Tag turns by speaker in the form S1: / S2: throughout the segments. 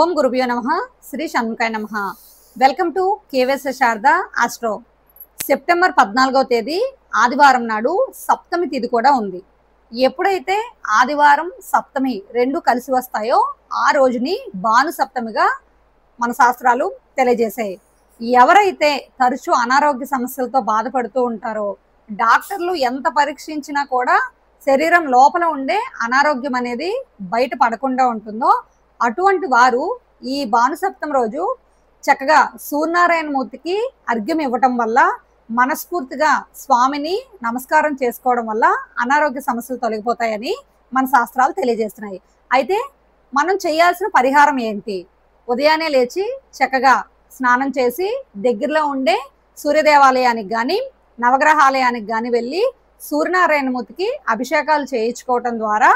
S1: ఓం గురుభ్యో నమః. శ్రీ షణ్ముఖాయ నమః. Welcome to KVS Sharada astro. September 14వ తేదీ ఆదివారం నాడు సప్తమి తిథి కూడా ఉంది. ఎప్పుడైతే ఆదివారం సప్తమి రెండు కలిసి వస్తాయో ఆ రోజుని భాను సప్తమిగా మన శాస్త్రాలు తెలియజేశాయి. ఎవరైతే తరచూ అనారోగ్య సమస్యలతో బాధపడుతూ ఉంటారో, డాక్టర్లు ఎంత పరీక్షించినా కూడా శరీరం లోపల ఉండే అనారోగ్యం అనేది బయట పడకుండా ఉంటుందో, అటువంటి వారు ఈ భానుసప్తమి రోజు చక్కగా సూర్యనారాయణ మూర్తికి అర్ఘ్యం ఇవ్వటం వల్ల, మనస్ఫూర్తిగా స్వామిని నమస్కారం చేసుకోవడం వల్ల అనారోగ్య సమస్యలు తొలగిపోతాయని మన శాస్త్రాలు తెలియజేస్తున్నాయి. అయితే మనం చేయాల్సిన పరిహారం ఏంటి? ఉదయాన్నే లేచి చక్కగా స్నానం చేసి దగ్గరలో ఉండే సూర్యదేవాలయానికి కానీ నవగ్రహాలయానికి కానీ వెళ్ళి సూర్యనారాయణ మూర్తికి అభిషేకాలు చేయించుకోవటం ద్వారా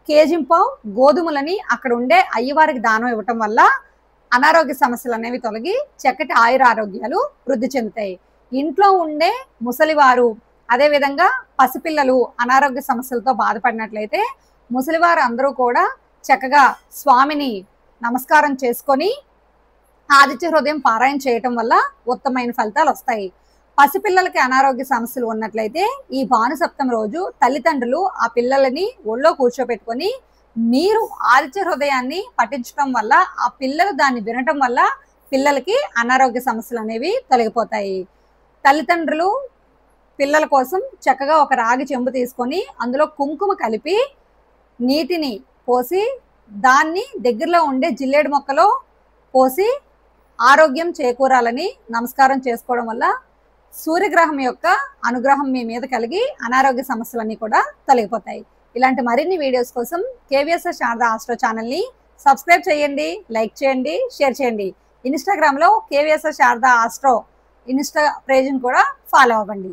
S1: కేజింపావు గోధుమలని అక్కడ ఉండే అయ్యవారికి దానం ఇవ్వటం వల్ల అనారోగ్య సమస్యలు అనేవి తొలగి చక్కటి ఆయురారోగ్యాలు వృద్ధి చెందుతాయి. ఇంట్లో ఉండే ముసలివారు, అదేవిధంగా పసిపిల్లలు అనారోగ్య సమస్యలతో బాధపడినట్లయితే ముసలివారు అందరూ కూడా చక్కగా స్వామిని నమస్కారం చేసుకొని ఆదిత్య హృదయం పారాయణ చేయటం వల్ల ఉత్తమమైన ఫలితాలు వస్తాయి. పసిపిల్లలకి అనారోగ్య సమస్యలు ఉన్నట్లయితే ఈ భానుసప్తమి రోజు తల్లిదండ్రులు ఆ పిల్లలని ఒళ్ళో కూర్చోబెట్టుకొని మీరు ఆదిత్య హృదయాన్ని పఠించడం వల్ల, ఆ పిల్లలు దాన్ని వినటం వల్ల పిల్లలకి అనారోగ్య సమస్యలు అనేవి తొలగిపోతాయి. తల్లిదండ్రులు పిల్లల కోసం చక్కగా ఒక రాగి చెంబు తీసుకొని అందులో కుంకుమ కలిపి నీటిని పోసి దాన్ని దగ్గరలో ఉండే జిల్లేడు మొక్కలో పోసి ఆరోగ్యం చేకూరాలని నమస్కారం చేసుకోవడం వల్ల సూర్యగ్రహం యొక్క అనుగ్రహం మీ మీద కలిగి అనారోగ్య సమస్యలన్నీ కూడా తొలగిపోతాయి. ఇలాంటి మరిన్ని వీడియోస్ కోసం కేవీఎస్ శారదా ఆస్ట్రో ఛానల్ని సబ్స్క్రైబ్ చేయండి, లైక్ చేయండి, షేర్ చేయండి. ఇన్స్టాగ్రామ్లో కేవీఎస్ శారదా ఆస్ట్రో ఇన్స్టా పేజ్ని కూడా ఫాలో అవ్వండి.